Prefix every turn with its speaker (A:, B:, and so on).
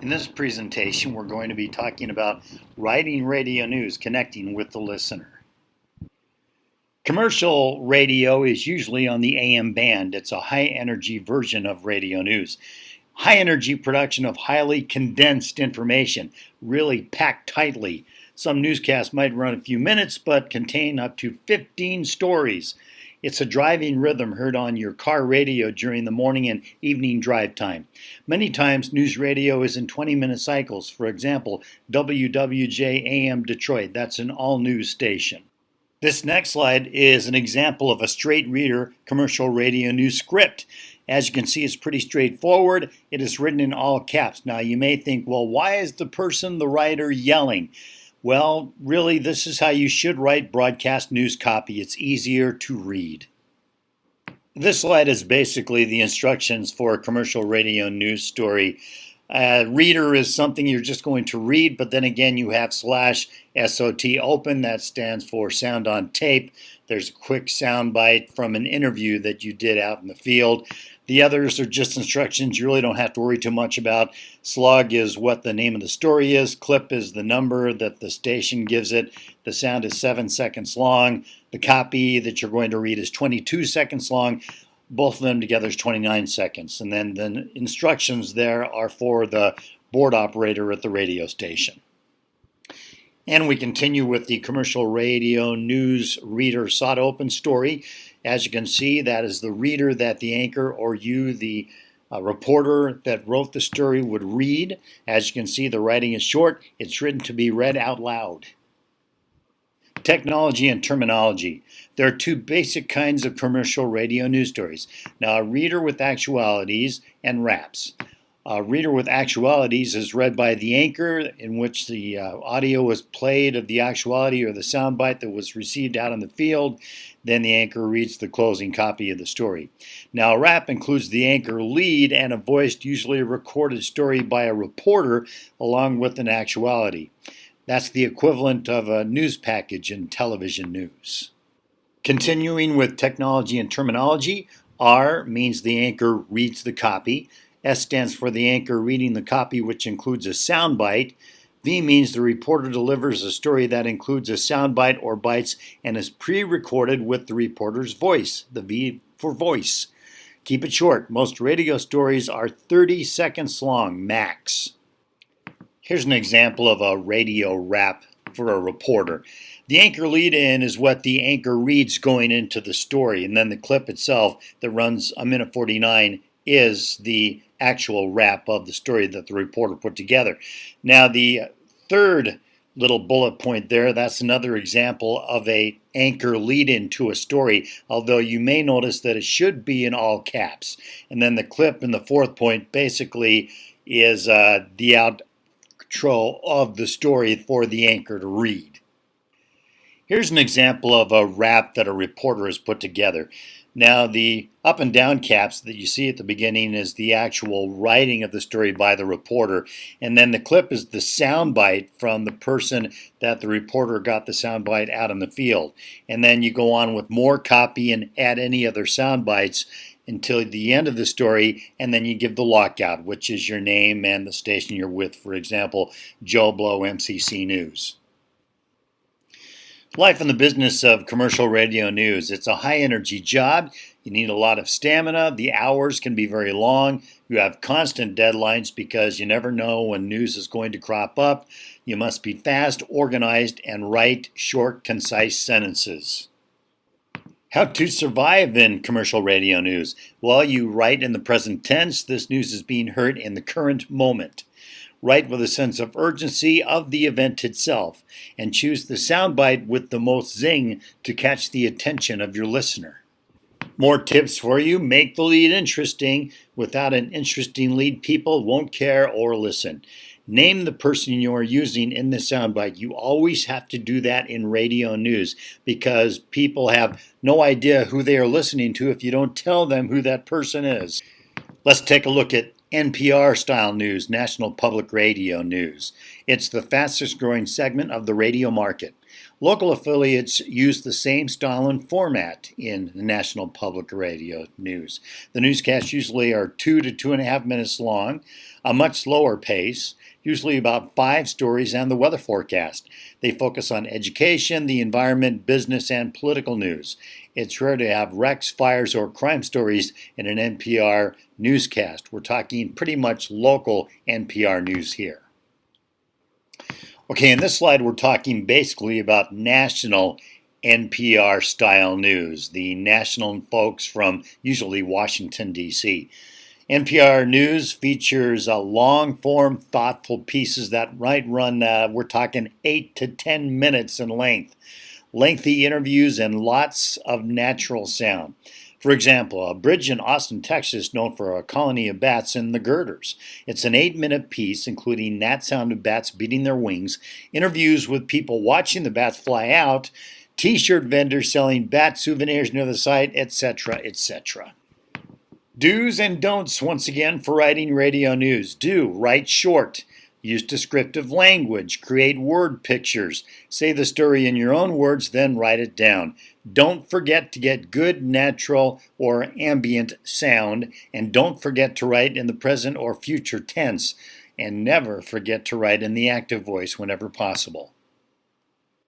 A: In this presentation, we're going to be talking about writing radio news, connecting with the listener. Commercial radio is usually on the AM band. It's a high energy version of radio news. High energy production of highly condensed information, really packed tightly. Some newscasts might run a few minutes, but contain up to 15 stories. It's a driving rhythm heard on your car radio during the morning and evening drive time. Many times, news radio is in 20-minute cycles. For example, WWJ AM Detroit, that's an all-news station. This next slide is an example of a straight reader commercial radio news script. As you can see, it's pretty straightforward. It is written in all caps. Now, you may think, well, why is the writer, yelling? Well, really, this is how you should write broadcast news copy. It's easier to read. This slide is basically the instructions for a commercial radio news story. Reader is something you're just going to read, but then again you have /SOT open. That stands for sound on tape. There's a quick sound bite from an interview that you did out in the field. The others are just instructions you really don't have to worry too much about. Slug is what the name of the story is. Clip is the number that the station gives it. The sound is 7 seconds long. The copy that you're going to read is 22 seconds long. Both of them together is 29 seconds. And then the instructions there are for the board operator at the radio station. And we continue with the commercial radio news reader SOT open story. As you can see, that is the reader that the anchor or you, the reporter that wrote the story, would read. As you can see, the writing is short. It's written to be read out loud. Technology and terminology. There are two basic kinds of commercial radio news stories. Now, a reader with actualities and raps. A reader with actualities is read by the anchor, in which the audio was played of the actuality or the soundbite that was received out in the field. Then the anchor reads the closing copy of the story. Now, a rap includes the anchor lead and a voiced, usually a recorded story by a reporter along with an actuality. That's the equivalent of a news package in television news. Continuing with technology and terminology, R means the anchor reads the copy. S stands for the anchor reading the copy, which includes a soundbite. V means the reporter delivers a story that includes a soundbite or bites and is pre-recorded with the reporter's voice. The V for voice. Keep it short. Most radio stories are 30 seconds long, max. Here's an example of a radio rap for a reporter. The anchor lead-in is what the anchor reads going into the story, and then the clip itself that runs a minute 49 is the actual wrap of the story that the reporter put together. Now, the third little bullet point there, that's another example of a anchor lead-in to a story, although you may notice that it should be in all caps. And then the clip in the fourth point basically is the outro of the story for the anchor to read. Here's an example of a rap that a reporter has put together. Now, the up and down caps that you see at the beginning is the actual writing of the story by the reporter, and then the clip is the soundbite from the person that the reporter got the soundbite out in the field. And then you go on with more copy and add any other soundbites until the end of the story, and then you give the lockout, which is your name and the station you're with. For example, Joe Blow, MCC News. Life in the business of commercial radio news. It's a high energy job. You need a lot of stamina. The hours can be very long. You have constant deadlines because you never know when news is going to crop up. You must be fast, organized, and write short, concise sentences. How to survive in commercial radio news? Well, you write in the present tense. This news is being heard in the current moment. Write with a sense of urgency of the event itself, and choose the soundbite with the most zing to catch the attention of your listener. More tips for you. Make the lead interesting. Without an interesting lead, people won't care or listen. Name the person you're using in the soundbite. You always have to do that in radio news because people have no idea who they are listening to if you don't tell them who that person is. Let's take a look at NPR-style news, National Public Radio news. It's the fastest growing segment of the radio market. Local affiliates use the same style and format in the National Public Radio News. The newscasts usually are 2 to 2.5 minutes long, a much slower pace, usually about 5 stories and the weather forecast. They focus on education, the environment, business, and political news. It's rare to have wrecks, fires, or crime stories in an NPR newscast. We're talking pretty much local NPR news here. Okay, in this slide, we're talking basically about national NPR style news, the national folks from usually Washington, D.C. NPR News features long form, thoughtful pieces that might run, we're talking 8 to 10 minutes in length. Lengthy interviews and lots of natural sound. For example, a bridge in Austin, Texas, known for a colony of bats in the girders. It's an 8-minute piece, including nat sound of bats beating their wings, interviews with people watching the bats fly out, t-shirt vendors selling bat souvenirs near the site, etc., etc. Do's and don'ts, once again, for writing radio news. Do, write short. Use descriptive language. Create word pictures. Say the story in your own words, then write it down. Don't forget to get good natural or ambient sound. And don't forget to write in the present or future tense. And never forget to write in the active voice whenever possible.